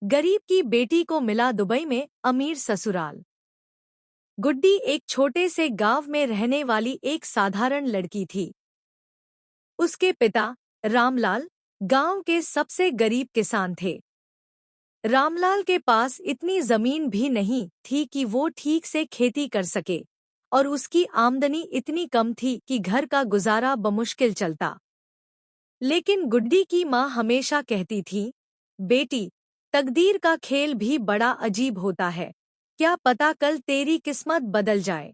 गरीब की बेटी को मिला दुबई में अमीर ससुराल। गुड्डी एक छोटे से गांव में रहने वाली एक साधारण लड़की थी। उसके पिता रामलाल गांव के सबसे गरीब किसान थे। रामलाल के पास इतनी जमीन भी नहीं थी कि वो ठीक से खेती कर सके, और उसकी आमदनी इतनी कम थी कि घर का गुजारा बमुश्किल चलता। लेकिन गुड्डी की माँ हमेशा कहती थी, बेटी, तकदीर का खेल भी बड़ा अजीब होता है, क्या पता कल तेरी किस्मत बदल जाए।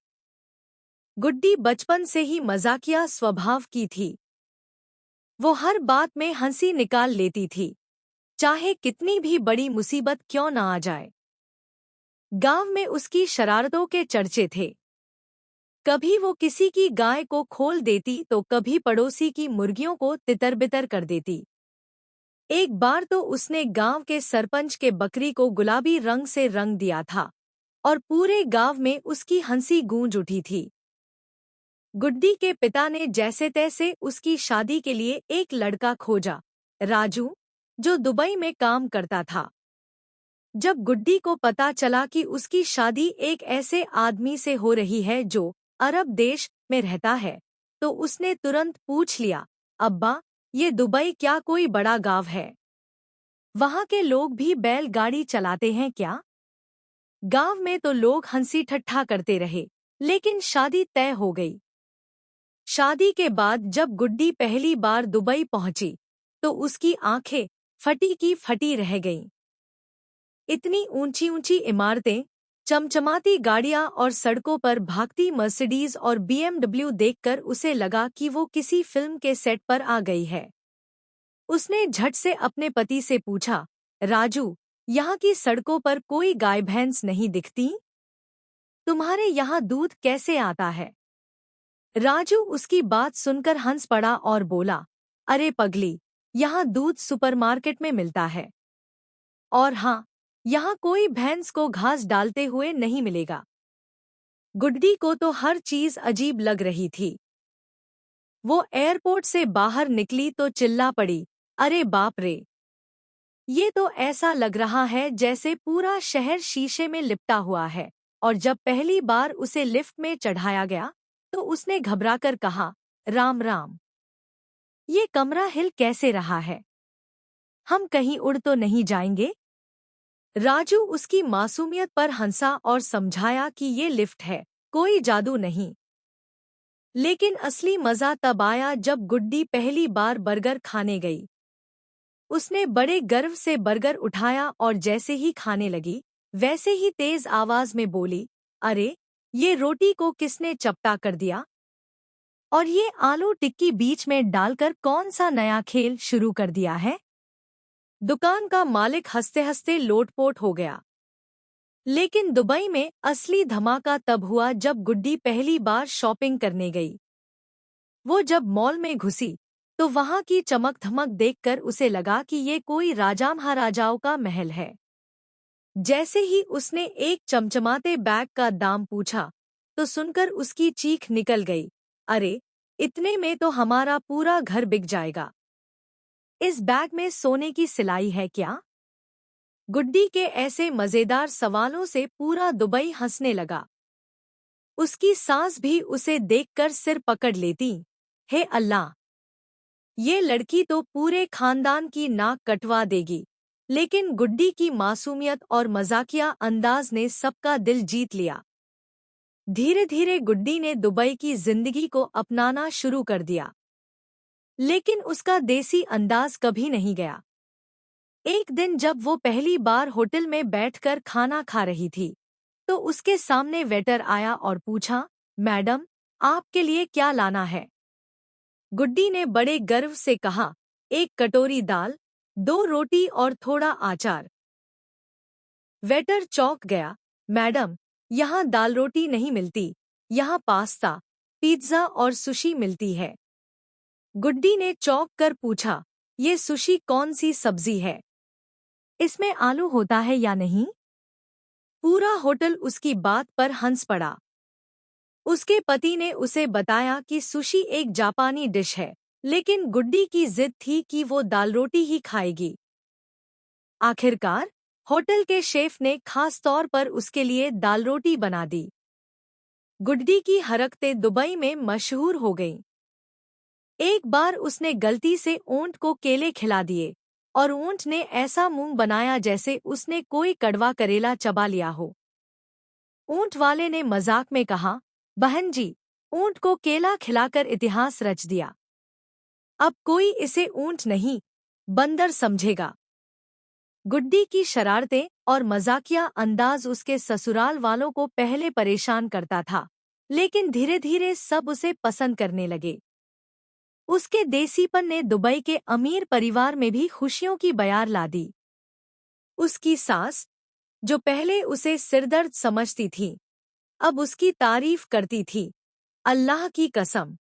गुड्डी बचपन से ही मजाकिया स्वभाव की थी। वो हर बात में हंसी निकाल लेती थी, चाहे कितनी भी बड़ी मुसीबत क्यों न आ जाए। गांव में उसकी शरारतों के चर्चे थे। कभी वो किसी की गाय को खोल देती तो कभी पड़ोसी की मुर्गियों को तितर-बितर कर देती। एक बार तो उसने गांव के सरपंच के बकरी को गुलाबी रंग से रंग दिया था, और पूरे गांव में उसकी हंसी गूंज उठी थी। गुड्डी के पिता ने जैसे तैसे उसकी शादी के लिए एक लड़का खोजा, राजू, जो दुबई में काम करता था। जब गुड्डी को पता चला कि उसकी शादी एक ऐसे आदमी से हो रही है जो अरब देश में रहता है, तो उसने तुरंत पूछ लिया, अब्बा, ये दुबई क्या कोई बड़ा गांव है? वहां के लोग भी बैलगाड़ी चलाते हैं क्या? गांव में तो लोग हंसी ठट्ठा करते रहे, लेकिन शादी तय हो गई। शादी के बाद जब गुड्डी पहली बार दुबई पहुंची, तो उसकी आंखें फटी की फटी रह गईं। इतनी ऊंची ऊंची इमारतें, चमचमाती गाड़ियां और सड़कों पर भागती मर्सिडीज और बीएमडब्ल्यू देखकर उसे लगा कि वो किसी फिल्म के सेट पर आ गई है। उसने झट से अपने पति से पूछा, राजू, यहाँ की सड़कों पर कोई गाय भैंस नहीं दिखती? तुम्हारे यहाँ दूध कैसे आता है? राजू उसकी बात सुनकर हंस पड़ा और बोला, अरे पगली, यहाँ दूध सुपरमार्केट में मिलता है। और हाँ, यहाँ कोई भैंस को घास डालते हुए नहीं मिलेगा। गुड्डी को तो हर चीज अजीब लग रही थी। वो एयरपोर्ट से बाहर निकली तो चिल्ला पड़ी, अरे बाप रे! ये तो ऐसा लग रहा है जैसे पूरा शहर शीशे में लिपटा हुआ है। और जब पहली बार उसे लिफ्ट में चढ़ाया गया, तो उसने घबराकर कहा, राम राम, ये कमरा हिल कैसे रहा है? हम कहीं उड़ तो नहीं जाएंगे? राजू उसकी मासूमियत पर हंसा और समझाया कि ये लिफ्ट है, कोई जादू नहीं। लेकिन असली मजा तब आया जब गुड्डी पहली बार बर्गर खाने गई। उसने बड़े गर्व से बर्गर उठाया और जैसे ही खाने लगी, वैसे ही तेज आवाज में बोली, अरे, ये रोटी को किसने चपटा कर दिया? और ये आलू टिक्की बीच में डालकर कौन सा नया खेल शुरू कर दिया है? दुकान का मालिक हंसते हंसते लोटपोट हो गया। लेकिन दुबई में असली धमाका तब हुआ जब गुड्डी पहली बार शॉपिंग करने गई। वो जब मॉल में घुसी, तो वहां की चमक धमक देखकर उसे लगा कि ये कोई राजा महाराजाओं का महल है। जैसे ही उसने एक चमचमाते बैग का दाम पूछा, तो सुनकर उसकी चीख निकल गई, अरे, इतने में तो हमारा पूरा घर बिक जाएगा। इस बैग में सोने की सिलाई है क्या? गुड्डी के ऐसे मजेदार सवालों से पूरा दुबई हंसने लगा। उसकी सास भी उसे देखकर सिर पकड़ लेती, हे अल्लाह! ये लड़की तो पूरे खानदान की नाक कटवा देगी। लेकिन गुड्डी की मासूमियत और मजाकिया अंदाज ने सबका दिल जीत लिया। धीरे धीरे गुड्डी ने दुबई की जिंदगी को अपनाना शुरू कर दिया। लेकिन उसका देसी अंदाज कभी नहीं गया। एक दिन जब वो पहली बार होटल में बैठकर खाना खा रही थी, तो उसके सामने वेटर आया और पूछा, मैडम, आपके लिए क्या लाना है? गुड्डी ने बड़े गर्व से कहा, एक कटोरी दाल, 2 रोटी और थोड़ा अचार। वेटर चौंक गया, मैडम, यहाँ दाल रोटी नहीं मिलती, यहाँ पास्ता, पिज्जा और सुशी मिलती है। गुड्डी ने चौंक कर पूछा, ये सुशी कौन सी सब्जी है? इसमें आलू होता है या नहीं? पूरा होटल उसकी बात पर हंस पड़ा। उसके पति ने उसे बताया कि सुशी एक जापानी डिश है, लेकिन गुड्डी की जिद थी कि वो दाल रोटी ही खाएगी। आखिरकार होटल के शेफ ने खास तौर पर उसके लिए दाल रोटी बना दी। गुड्डी की हरकतें दुबई में मशहूर हो गईं। एक बार उसने गलती से ऊंट को केले खिला दिए और ऊंट ने ऐसा मुंह बनाया जैसे उसने कोई कड़वा करेला चबा लिया हो। ऊंट वाले ने मजाक में कहा, बहन जी, ऊंट को केला खिलाकर इतिहास रच दिया। अब कोई इसे ऊंट नहीं, बंदर समझेगा। गुड्डी की शरारतें और मजाकिया अंदाज उसके ससुराल वालों को पहले परेशान करता था, लेकिन धीरे धीरे सब उसे पसंद करने लगे। उसके देसीपन ने दुबई के अमीर परिवार में भी खुशियों की बयार ला दी। उसकी सास, जो पहले उसे सिरदर्द समझती थी, अब उसकी तारीफ करती थी। अल्लाह की कसम,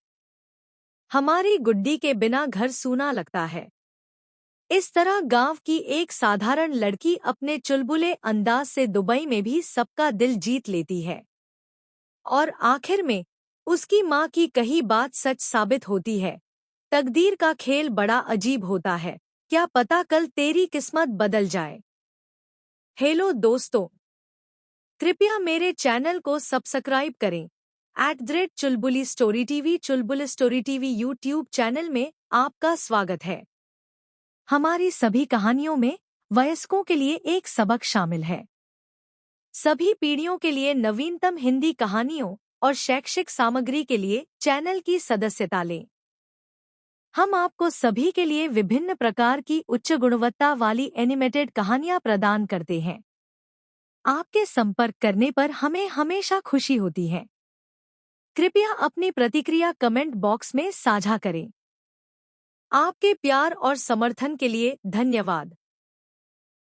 हमारी गुड्डी के बिना घर सूना लगता है। इस तरह गांव की एक साधारण लड़की अपने चुलबुले अंदाज से दुबई में भी सबका दिल जीत लेती है। और आखिर में उसकी माँ की कही बात सच साबित होती है। तकदीर का खेल बड़ा अजीब होता है, क्या पता कल तेरी किस्मत बदल जाए। हेलो दोस्तों, कृपया मेरे चैनल को सब्सक्राइब करें। @चुलबुली स्टोरी टीवी चुलबुल स्टोरी टीवी यूट्यूब चैनल में आपका स्वागत है। हमारी सभी कहानियों में वयस्कों के लिए एक सबक शामिल है। सभी पीढ़ियों के लिए नवीनतम हिंदी कहानियों और शैक्षिक सामग्री के लिए चैनल की सदस्यता लें। हम आपको सभी के लिए विभिन्न प्रकार की उच्च गुणवत्ता वाली एनिमेटेड कहानियां प्रदान करते हैं। आपके संपर्क करने पर हमें हमेशा खुशी होती है। कृपया अपनी प्रतिक्रिया कमेंट बॉक्स में साझा करें। आपके प्यार और समर्थन के लिए धन्यवाद।